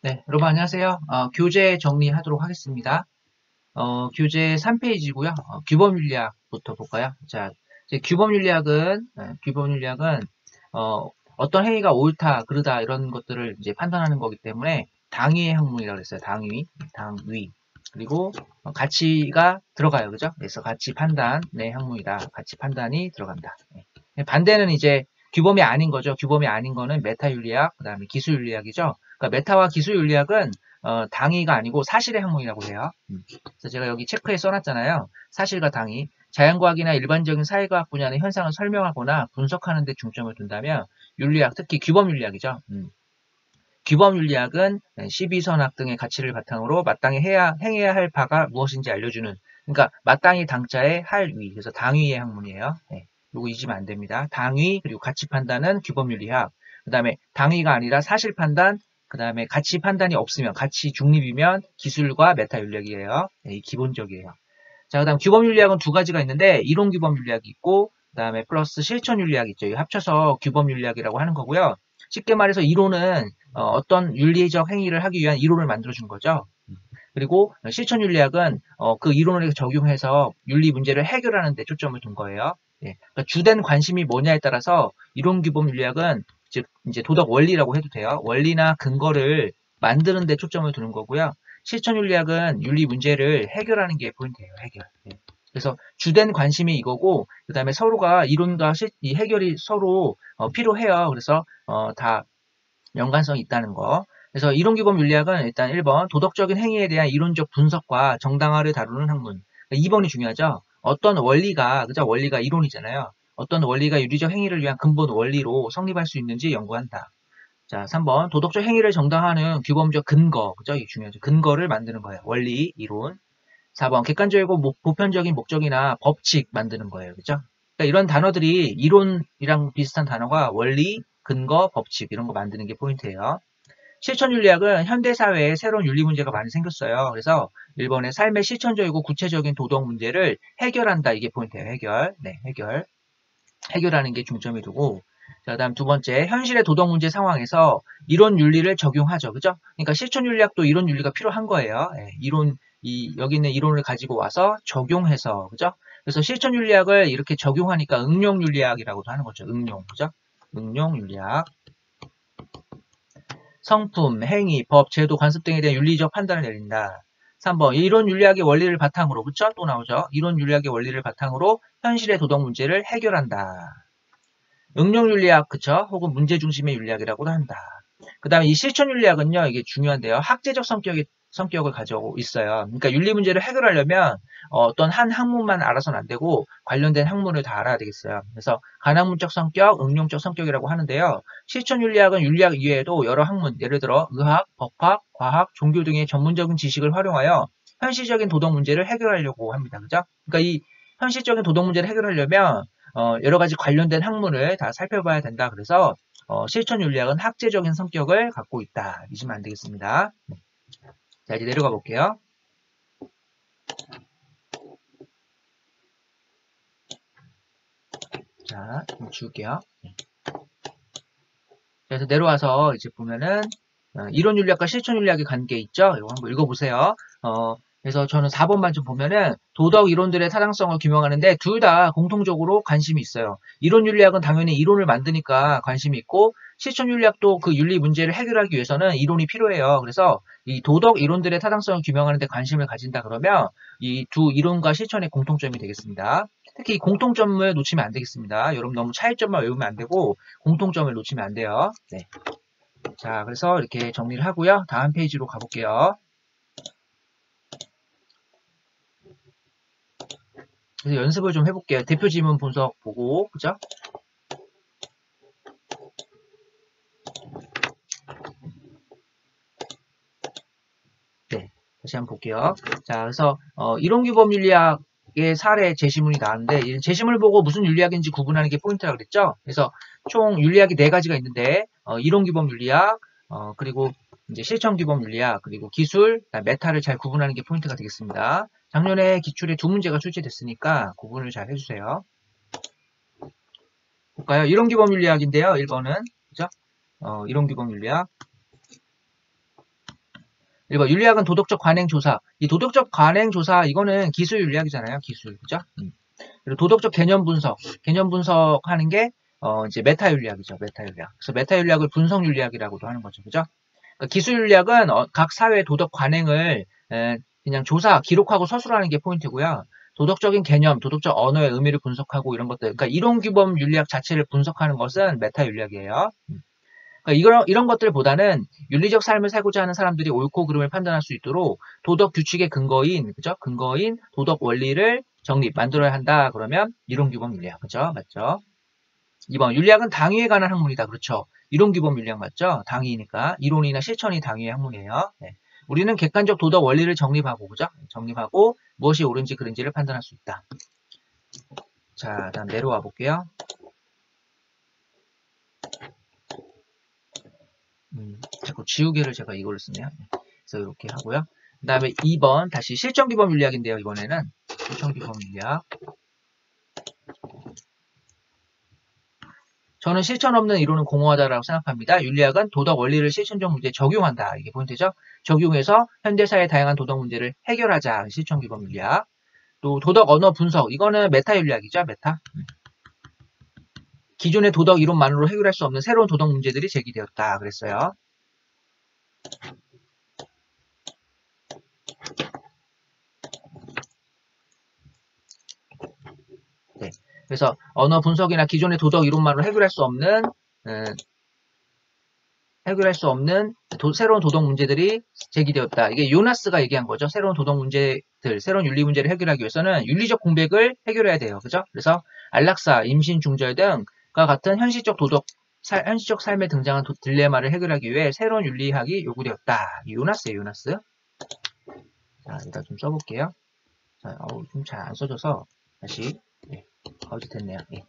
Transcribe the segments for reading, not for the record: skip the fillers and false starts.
네, 여러분 안녕하세요. 교재 정리하도록 하겠습니다. 교재 3페이지고요. 규범 윤리학부터 볼까요? 자, 이제 규범 윤리학은 어떤 행위가 옳다, 그르다 이런 것들을 이제 판단하는 거기 때문에 당위의 학문이라고 그랬어요. 당위. 그리고 가치가 들어가요, 그죠? 그래서 가치 판단의 학문이다. 가치 판단이 들어간다. 네. 반대는 이제 규범이 아닌 거죠. 규범이 아닌 거는 메타 윤리학, 그다음에 기술 윤리학이죠. 그러니까 메타와 기술 윤리학은 당위가 아니고 사실의 학문이라고 해요. 그래서 제가 여기 체크에 써놨잖아요. 사실과 당위. 자연과학이나 일반적인 사회과학 분야의 현상을 설명하거나 분석하는 데 중점을 둔다면 윤리학, 특히 규범윤리학이죠. 규범윤리학은 시비선학 등의 가치를 바탕으로 마땅히 행해야 할 바가 무엇인지 알려주는, 그러니까 마땅히 당자의 할위, 그래서 당위의 학문이에요. 네, 요거 잊으면 안 됩니다. 당위, 그리고 가치 판단은 규범윤리학, 그 다음에 당위가 아니라 사실 판단, 그 다음에 가치 판단이 없으면, 가치 중립이면 기술과 메타윤리학이에요. 네, 기본적이에요. 자, 그 다음 규범윤리학은 두 가지가 있는데, 이론 규범윤리학이 있고, 그 다음에 플러스 실천윤리학이 있죠. 이거 합쳐서 규범윤리학이라고 하는 거고요. 쉽게 말해서 이론은 어떤 윤리적 행위를 하기 위한 이론을 만들어준 거죠. 그리고 실천윤리학은 그 이론을 적용해서 윤리 문제를 해결하는 데 초점을 둔 거예요. 예, 그러니까 주된 관심이 뭐냐에 따라서 이론 규범 윤리학은 즉 이제 도덕 원리라고 해도 돼요. 원리나 근거를 만드는 데 초점을 두는 거고요. 실천 윤리학은 윤리 문제를 해결하는 게 포인트예요. 해결. 예. 그래서 주된 관심이 이거고, 그 다음에 서로가 이론과 이 해결이 서로 필요해요. 그래서 다 연관성이 있다는 거. 그래서 이론규범 윤리학은 일단 1번 도덕적인 행위에 대한 이론적 분석과 정당화를 다루는 학문. 2번이 중요하죠. 어떤 원리가, 그죠? 원리가 이론이잖아요. 어떤 원리가 윤리적 행위를 위한 근본 원리로 성립할 수 있는지 연구한다. 자, 3번 도덕적 행위를 정당화하는 규범적 근거, 그죠? 이게 중요하죠. 근거를 만드는 거예요. 원리, 이론. 4번 객관적이고 보편적인 목적이나 법칙 만드는 거예요. 그죠? 그러니까 이런 단어들이 이론이랑 비슷한 단어가 원리, 근거, 법칙 이런 거 만드는 게 포인트예요. 실천윤리학은 현대사회에 새로운 윤리 문제가 많이 생겼어요. 그래서 1번에 삶의 실천적이고 구체적인 도덕 문제를 해결한다. 이게 포인트예요. 해결. 네, 해결. 해결하는 게 중점이 두고, 자, 다음 두 번째, 현실의 도덕 문제 상황에서 이론 윤리를 적용하죠. 그죠? 그러니까 실천 윤리학도 이론 윤리가 필요한 거예요. 예, 여기 있는 이론을 가지고 와서 적용해서, 그죠? 그래서 실천 윤리학을 이렇게 적용하니까 응용 윤리학이라고도 하는 거죠. 응용, 그죠? 응용 윤리학. 성품, 행위, 법, 제도, 관습 등에 대한 윤리적 판단을 내린다. 3번, 이론 윤리학의 원리를 바탕으로, 그쵸? 또 나오죠. 이론 윤리학의 원리를 바탕으로 현실의 도덕 문제를 해결한다. 응용윤리학, 그쵸? 혹은 문제중심의 윤리학이라고도 한다. 그 다음에 이 실천윤리학은요, 이게 중요한데요. 학제적 성격을 가지고 있어요. 그러니까 윤리 문제를 해결하려면 어떤 한 학문만 알아서는 안 되고 관련된 학문을 다 알아야 되겠어요. 그래서 간학문적 성격, 응용적 성격이라고 하는데요. 실천윤리학은 윤리학 이외에도 여러 학문, 예를 들어 의학, 법학, 과학, 종교 등의 전문적인 지식을 활용하여 현실적인 도덕 문제를 해결하려고 합니다. 그죠? 그러니까 이 현실적인 도덕 문제를 해결하려면 여러 가지 관련된 학문을 다 살펴봐야 된다. 그래서 실천윤리학은 학제적인 성격을 갖고 있다. 잊으면 안 되겠습니다. 자, 이제 내려가 볼게요. 자, 좀 지울게요. 그래서 내려와서 이제 보면은 이론윤리학과 실천윤리학의 관계 있죠? 이거 한번 읽어보세요. 그래서 저는 4번만 좀 보면은 도덕 이론들의 타당성을 규명하는데 둘 다 공통적으로 관심이 있어요. 이론윤리학은 당연히 이론을 만드니까 관심이 있고 실천윤리학도 그 윤리 문제를 해결하기 위해서는 이론이 필요해요. 그래서 이 도덕 이론들의 타당성을 규명하는데 관심을 가진다 그러면 이 두 이론과 실천의 공통점이 되겠습니다. 특히 이 공통점을 놓치면 안 되겠습니다. 여러분 너무 차이점만 외우면 안 되고 공통점을 놓치면 안 돼요. 네. 자, 그래서 이렇게 정리를 하고요. 다음 페이지로 가볼게요. 그래서 연습을 좀 해볼게요. 대표 지문 분석 보고, 그죠? 네, 다시 한번 볼게요. 자, 그래서 이론규범 윤리학의 사례 제시문이 나왔는데 이 제시문을 보고 무슨 윤리학인지 구분하는 게 포인트라고 그랬죠? 그래서 총 윤리학이 4가지가 있는데 이론규범 윤리학, 그리고 이제 실천규범 윤리학, 그리고 기술, 메타를 잘 구분하는 게 포인트가 되겠습니다. 작년에 기출에 2문제가 출제됐으니까 구분을 잘 해주세요. 볼까요? 이론규범 윤리학인데요. 1번은 그죠? 이론규범 윤리학. 1번 윤리학은 도덕적 관행조사. 이 도덕적 관행조사 이거는 기술 윤리학이잖아요. 기술. 그죠? 그리고 도덕적 개념 분석. 개념 분석하는 게 이제 메타 윤리학이죠. 메타 윤리학. 그래서 메타 윤리학을 분석 윤리학이라고도 하는 거죠. 그죠? 그러니까 기술 윤리학은 각 사회의 도덕 관행을 그냥 조사, 기록하고 서술하는 게 포인트고요. 도덕적인 개념, 도덕적 언어의 의미를 분석하고 이런 것들. 그러니까 이론 규범 윤리학 자체를 분석하는 것은 메타 윤리학이에요. 그러니까 이런 것들보다는 윤리적 삶을 살고자 하는 사람들이 옳고 그름을 판단할 수 있도록 도덕 규칙의 근거인, 그죠? 근거인 도덕 원리를 만들어야 한다. 그러면 이론 규범 윤리학, 그죠? 맞죠? 2번 윤리학은 당위에 관한 학문이다. 그렇죠? 이론 규범 윤리학 맞죠? 당위니까 이론이나 실천이 당위의 학문이에요. 네. 우리는 객관적 도덕 원리를 정립하고, 그죠? 정립하고 무엇이 옳은지 그른지를 판단할 수 있다. 자, 다음 내려와 볼게요. 자꾸 지우개를 제가 이걸로 쓰네요. 그래서 이렇게 하고요. 그 다음에 2번 다시 실천규범 윤리학인데요. 이번에는 실천규범 윤리학. 저는 실천 없는 이론은 공허하다라고 생각합니다. 윤리학은 도덕 원리를 실천적 문제에 적용한다. 이게 포인트죠. 적용해서 현대사의 다양한 도덕 문제를 해결하자. 실천규범 윤리학. 또 도덕 언어 분석. 이거는 메타 윤리학이죠. 메타. 기존의 도덕 이론만으로 해결할 수 없는 새로운 도덕 문제들이 제기되었다. 그랬어요. 네. 그래서 언어 분석이나 기존의 도덕 이론만으로 해결할 수 없는 새로운 도덕 문제들이 제기되었다. 이게 요나스가 얘기한 거죠. 새로운 도덕 문제들, 새로운 윤리 문제를 해결하기 위해서는 윤리적 공백을 해결해야 돼요. 그죠? 그래서 안락사, 임신, 중절 등과 같은 현실적 삶에 등장한 딜레마를 해결하기 위해 새로운 윤리학이 요구되었다. 요나스예요, 요나스. 자, 일단 좀 써볼게요. 자, 좀 잘 안 써져서 다시. 네. 됐네요. 예.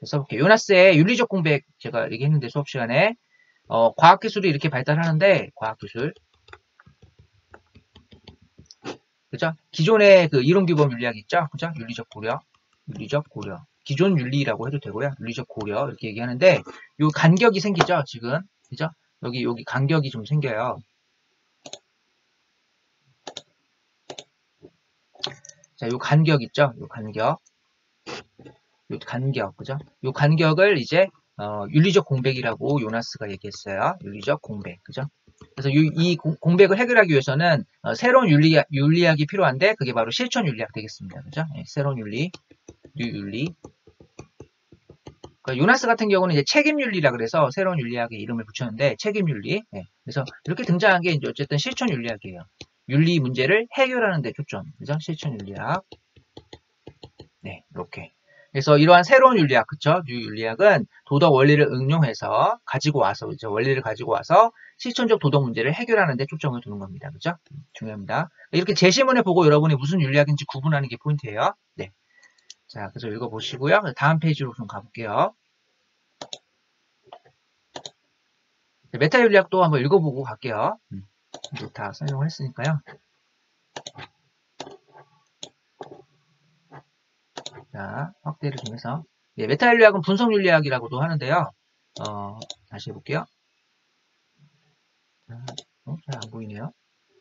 써볼게요. 요나스의 윤리적 공백 제가 얘기했는데 수업 시간에 과학기술이 이렇게 발달하는데 과학기술 그죠? 기존의 그 이론규범 윤리학 있죠? 그죠? 윤리적 고려 기존 윤리라고 해도 되고요. 윤리적 고려 이렇게 얘기하는데 요 간격이 생기죠? 지금 그죠? 여기 간격이 좀 생겨요. 자, 요 간격 있죠? 요 간격 그죠? 요 간격을 이제 윤리적 공백이라고 요나스가 얘기했어요. 윤리적 공백, 그죠? 그래서 이 공백을 해결하기 위해서는 새로운 윤리학이 필요한데 그게 바로 실천 윤리학 되겠습니다. 그죠? 네, 새로운 윤리, 뉴윤리. 그러니까 요나스 같은 경우는 이제 책임윤리라 그래서 새로운 윤리학의 이름을 붙였는데 책임윤리. 네, 그래서 이렇게 등장한 게 이제 어쨌든 실천 윤리학이에요. 윤리 문제를 해결하는 데 초점. 그죠? 실천 윤리학. 네, 이렇게. 그래서 이러한 새로운 윤리학, 그쵸? 뉴윤리학은 도덕 원리를 응용해서 원리를 가지고 와서 실천적 도덕 문제를 해결하는 데 초점을 두는 겁니다. 그죠? 중요합니다. 이렇게 제시문을 보고 여러분이 무슨 윤리학인지 구분하는 게 포인트예요. 네. 자, 그래서 읽어보시고요. 다음 페이지로 좀 가볼게요. 메타 윤리학도 한번 읽어보고 갈게요. 다 설명을 했으니까요. 자, 확대를 좀 해서. 예, 메타윤리학은 분석윤리학이라고도 하는데요. 다시 해볼게요. 잘 안 보이네요.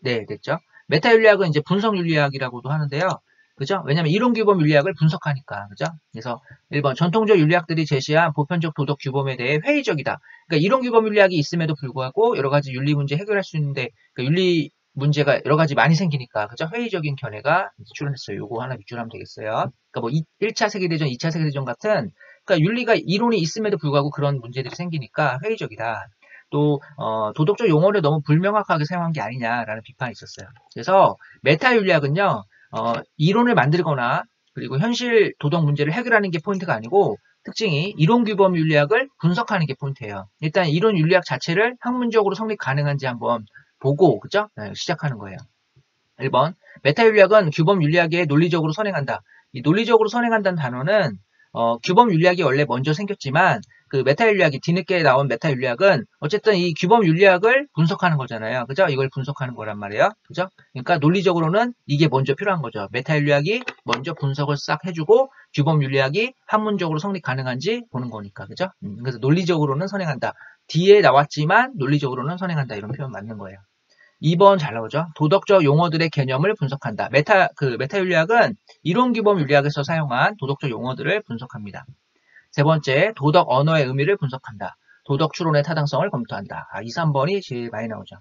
네, 됐죠? 메타윤리학은 이제 분석윤리학이라고도 하는데요. 그죠? 왜냐면 이론규범 윤리학을 분석하니까. 그죠? 그래서 1번 전통적 윤리학들이 제시한 보편적 도덕 규범에 대해 회의적이다. 그러니까 이론규범 윤리학이 있음에도 불구하고 여러 가지 윤리 문제 해결할 수 있는데 그러니까 윤리 문제가 여러 가지 많이 생기니까 그죠? 회의적인 견해가 출현했어요. 요거 하나 밑줄하면 되겠어요. 그러니까 뭐 1차 세계대전, 2차 세계대전 같은 그러니까 윤리가 이론이 있음에도 불구하고 그런 문제들이 생기니까 회의적이다. 또 도덕적 용어를 너무 불명확하게 사용한 게 아니냐라는 비판이 있었어요. 그래서 메타 윤리학은요. 이론을 만들거나 그리고 현실 도덕 문제를 해결하는 게 포인트가 아니고 특징이 이론규범 윤리학을 분석하는 게 포인트예요. 일단 이론 윤리학 자체를 학문적으로 성립 가능한지 한번 보고 그죠? 네, 시작하는 거예요. 1번 메타 윤리학은 규범 윤리학에 논리적으로 선행한다. 이 논리적으로 선행한다는 단어는 규범 윤리학이 원래 먼저 생겼지만 그 메타 윤리학이 뒤늦게 나온 메타 윤리학은 어쨌든 이 규범 윤리학을 분석하는 거잖아요. 그죠? 이걸 분석하는 거란 말이에요. 그죠? 그러니까 논리적으로는 이게 먼저 필요한 거죠. 메타 윤리학이 먼저 분석을 싹 해주고 규범 윤리학이 학문적으로 성립 가능한지 보는 거니까. 그죠? 그래서 논리적으로는 선행한다. 뒤에 나왔지만 논리적으로는 선행한다. 이런 표현 맞는 거예요. 2번 잘 나오죠. 도덕적 용어들의 개념을 분석한다. 메타윤리학은 이론규범 윤리학에서 사용한 도덕적 용어들을 분석합니다. 세 번째, 도덕 언어의 의미를 분석한다. 도덕 추론의 타당성을 검토한다. 2, 3번이 제일 많이 나오죠.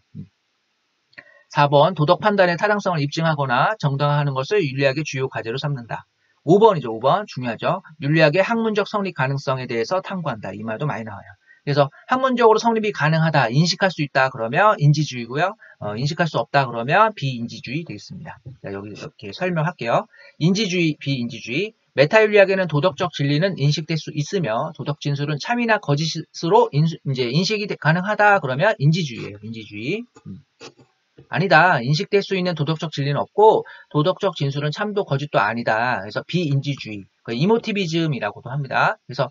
4번, 도덕 판단의 타당성을 입증하거나 정당화하는 것을 윤리학의 주요 과제로 삼는다. 5번이죠. 5번 중요하죠. 윤리학의 학문적 성립 가능성에 대해서 탐구한다. 이 말도 많이 나와요. 그래서 학문적으로 성립이 가능하다, 인식할 수 있다 그러면 인지주의고요. 인식할 수 없다 그러면 비인지주의 되겠습니다. 자, 여기 이렇게 설명할게요. 인지주의, 비인지주의. 메타윤리학에는 도덕적 진리는 인식될 수 있으며 도덕 진술은 참이나 거짓으로 이제 인식이 가능하다 그러면 인지주의예요. 인지주의. 아니다. 인식될 수 있는 도덕적 진리는 없고 도덕적 진술은 참도 거짓도 아니다. 그래서 비인지주의, 이모티비즘이라고도 합니다. 그래서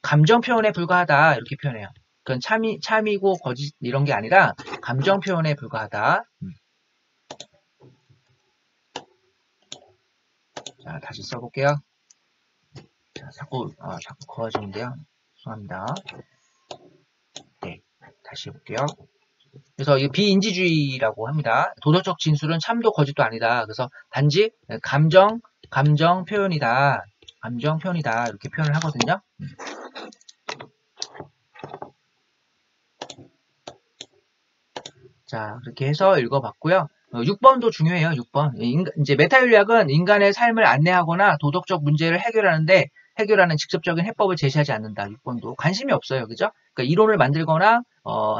감정 표현에 불과하다 이렇게 표현해요. 그건 참이고 거짓 이런 게 아니라 감정 표현에 불과하다. 자, 다시 써볼게요. 자, 자꾸 거어지는데요. 죄송합니다. 네, 다시 해볼게요. 그래서 이게 비인지주의라고 합니다. 도덕적 진술은 참도 거짓도 아니다. 그래서 단지 감정 표현이다. 감정 표현이다. 이렇게 표현을 하거든요. 자, 그렇게 해서 읽어봤고요. 6번도 중요해요. 6번. 이제 메타윤리학은 인간의 삶을 안내하거나 도덕적 문제를 해결하는 직접적인 해법을 제시하지 않는다. 6번도 관심이 없어요. 그죠? 그러니까 이론을 만들거나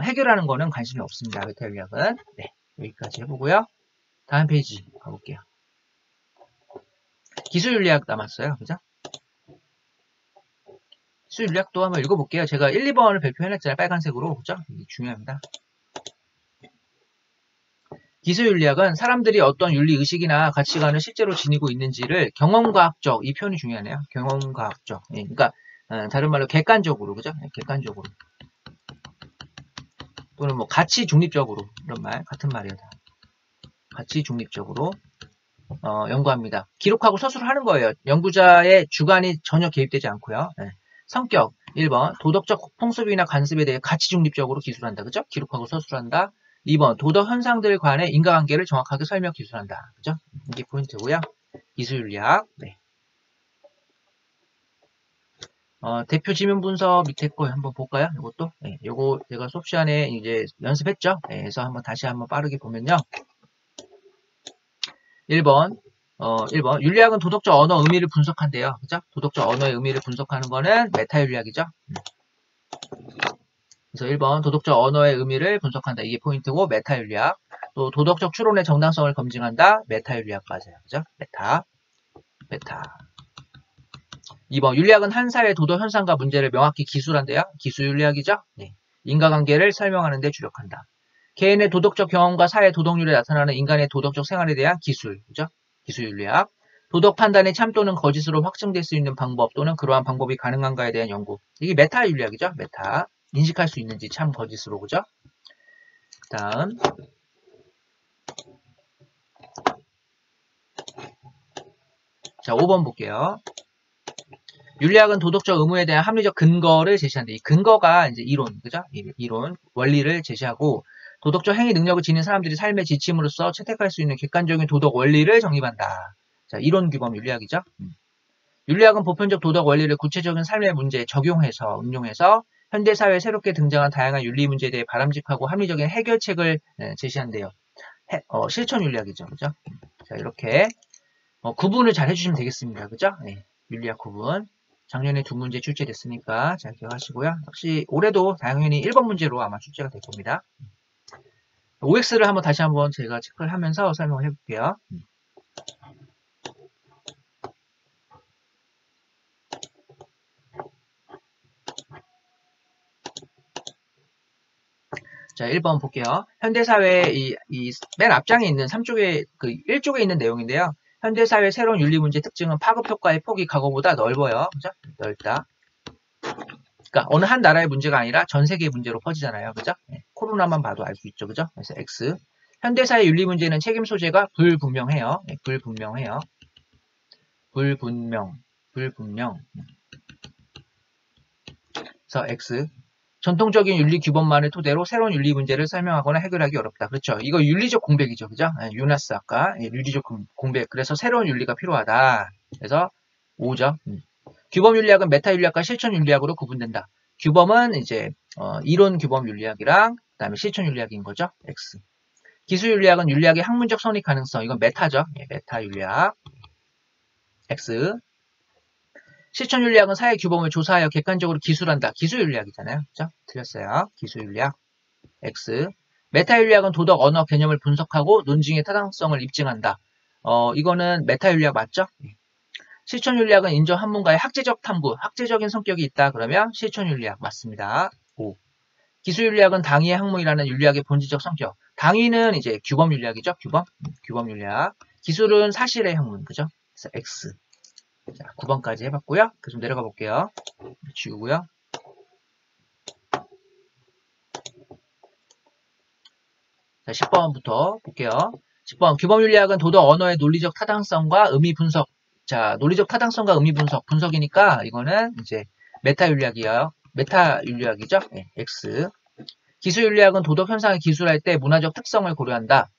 해결하는 거는 관심이 없습니다. 메타윤리학은. 네, 여기까지 해보고요. 다음 페이지 가볼게요. 기술윤리학 남았어요. 그죠? 기술윤리학도 한번 읽어볼게요. 제가 1, 2번을 발표해놨잖아요. 빨간색으로. 그죠? 이게 중요합니다. 기술윤리학은 사람들이 어떤 윤리의식이나 가치관을 실제로 지니고 있는지를 경험과학적, 이 표현이 중요하네요. 경험과학적. 예, 그러니까 다른 말로 객관적으로, 그죠? 객관적으로. 또는 뭐 가치 중립적으로, 이런 말, 같은 말이에요. 가치 중립적으로 연구합니다. 기록하고 서술을 하는 거예요. 연구자의 주관이 전혀 개입되지 않고요. 예. 성격, 1번 도덕적 풍습이나 관습에 대해 가치 중립적으로 기술한다. 그죠? 기록하고 서술한다. 2번 도덕 현상들 간의 인과관계를 정확하게 설명 기술한다. 그죠? 이게 포인트고요. 기술윤리학. 네. 대표 지문 분석 밑에 거 한번 볼까요? 이것도. 네, 요거 제가 수업 시간에 이제 연습했죠? 네, 그래서 다시 한번 빠르게 보면요. 1번 윤리학은 도덕적 언어 의미를 분석한대요. 그죠? 도덕적 언어의 의미를 분석하는 거는 메타윤리학이죠. 그래서 1번 도덕적 언어의 의미를 분석한다. 이게 포인트고 메타윤리학. 또 도덕적 추론의 정당성을 검증한다. 메타윤리학까지요. 그죠? 메타. 2번 윤리학은 한 사회의 도덕 현상과 문제를 명확히 기술한대요. 기술윤리학이죠. 네. 인과관계를 설명하는 데 주력한다. 개인의 도덕적 경험과 사회 도덕률에 나타나는 인간의 도덕적 생활에 대한 기술. 그죠? 기술윤리학. 도덕 판단의 참 또는 거짓으로 확증될 수 있는 방법 또는 그러한 방법이 가능한가에 대한 연구. 이게 메타윤리학이죠. 메타. 인식할 수 있는지 참 거짓으로. 그죠? 다음. 자, 5번 볼게요. 윤리학은 도덕적 의무에 대한 합리적 근거를 제시한다. 이 근거가 이제 이론, 그죠? 이론, 원리를 제시하고 도덕적 행위 능력을 지닌 사람들이 삶의 지침으로써 채택할 수 있는 객관적인 도덕 원리를 정립한다. 자, 이론 규범 윤리학이죠. 윤리학은 보편적 도덕 원리를 구체적인 삶의 문제에 적용해서 응용해서 현대사회에 새롭게 등장한 다양한 윤리 문제에 대해 바람직하고 합리적인 해결책을 제시한대요. 실천 윤리학이죠. 그죠? 자, 이렇게 구분을 잘 해주시면 되겠습니다. 그죠? 네, 윤리학 구분. 작년에 2문제 출제됐으니까 잘 기억하시고요. 역시 올해도 당연히 1번 문제로 아마 출제가 될 겁니다. OX를 다시 한번 제가 체크를 하면서 설명을 해볼게요. 자, 1번 볼게요. 현대사회의 맨 앞장에 있는 3쪽에, 1쪽에 있는 내용인데요. 현대사회의 새로운 윤리 문제 특징은 파급 효과의 폭이 과거보다 넓어요. 그죠? 넓다. 그러니까 어느 한 나라의 문제가 아니라 전 세계의 문제로 퍼지잖아요. 그죠? 네, 코로나만 봐도 알 수 있죠. 그죠? 그래서 X. 현대사회 윤리 문제는 책임 소재가 불분명해요. 네, 불분명해요. 불분명. 그래서 X. 전통적인 윤리 규범만을 토대로 새로운 윤리 문제를 설명하거나 해결하기 어렵다. 그렇죠. 이거 윤리적 공백이죠. 그죠? 유나스 아까 윤리적 공백. 그래서 새로운 윤리가 필요하다. 그래서 5점. 규범 윤리학은 메타 윤리학과 실천 윤리학으로 구분된다. 규범은 이제 이론 규범 윤리학이랑 그다음에 실천 윤리학인 거죠. X. 기술 윤리학은 윤리학의 학문적 성립 가능성. 이건 메타죠. 메타 윤리학. X. 실천 윤리학은 사회 규범을 조사하여 객관적으로 기술한다. 기술 윤리학이잖아요. 그죠? 틀렸어요. 기술 윤리학. X. 메타 윤리학은 도덕, 언어, 개념을 분석하고 논증의 타당성을 입증한다. 이거는 메타 윤리학 맞죠? 실천 윤리학은 인정 학문가의 학제적 탐구, 학제적인 성격이 있다. 그러면 실천 윤리학 맞습니다. 5. 기술 윤리학은 당위의 학문이라는 윤리학의 본질적 성격. 당위는 이제 규범 윤리학이죠. 규범 윤리학. 기술은 사실의 학문. 그죠? 그래서 X. 자, 9번까지 해봤고요. 좀 내려가 볼게요. 지우고요. 자, 10번부터 볼게요. 10번. 규범 윤리학은 도덕 언어의 논리적 타당성과 의미 분석. 자, 논리적 타당성과 의미 분석. 분석이니까 이거는 이제 메타 윤리학이에요. 메타 윤리학이죠. 네, X. 기술 윤리학은 도덕 현상을 기술할 때 문화적 특성을 고려한다.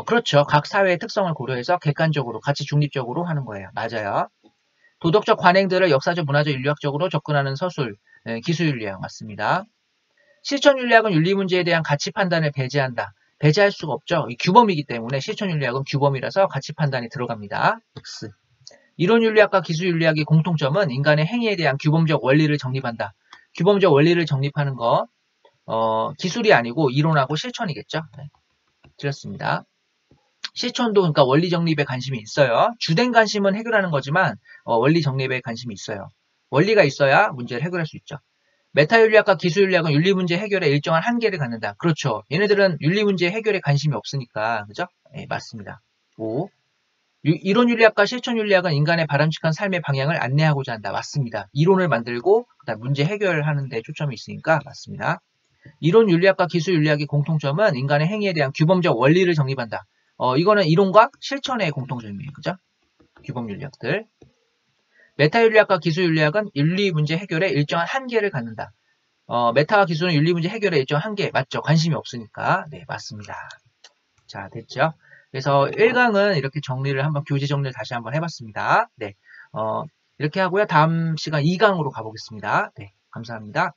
그렇죠. 각 사회의 특성을 고려해서 객관적으로, 가치 중립적으로 하는 거예요. 맞아요. 도덕적 관행들을 역사적, 문화적, 인류학적으로 접근하는 서술, 기술 윤리학 맞습니다. 실천 윤리학은 윤리 문제에 대한 가치 판단을 배제한다. 배제할 수가 없죠. 이 규범이기 때문에 실천 윤리학은 규범이라서 가치 판단이 들어갑니다. X. 이론 윤리학과 기술 윤리학의 공통점은 인간의 행위에 대한 규범적 원리를 정립한다. 규범적 원리를 정립하는 거 기술이 아니고 이론하고 실천이겠죠. 네. 틀렸습니다. 실천도 그러니까 원리 정립에 관심이 있어요. 주된 관심은 해결하는 거지만 원리 정립에 관심이 있어요. 원리가 있어야 문제를 해결할 수 있죠. 메타 윤리학과 기술 윤리학은 윤리 문제 해결에 일정한 한계를 갖는다. 그렇죠. 얘네들은 윤리 문제 해결에 관심이 없으니까. 그죠? 네, 맞습니다. 5. 이론 윤리학과 실천 윤리학은 인간의 바람직한 삶의 방향을 안내하고자 한다. 맞습니다. 이론을 만들고 그다음 문제 해결하는 데 초점이 있으니까 맞습니다. 이론 윤리학과 기술 윤리학의 공통점은 인간의 행위에 대한 규범적 원리를 정립한다. 이거는 이론과 실천의 공통점이에요. 그죠? 규범 윤리학들. 메타 윤리학과 기술 윤리학은 윤리 문제 해결에 일정한 한계를 갖는다. 메타와 기술은 윤리 문제 해결에 일정한 한계. 맞죠? 관심이 없으니까. 네, 맞습니다. 자, 됐죠? 그래서 1강은 이렇게 정리를 한번, 교재 정리를 다시 한번 해봤습니다. 네. 이렇게 하고요. 다음 시간 2강으로 가보겠습니다. 네, 감사합니다.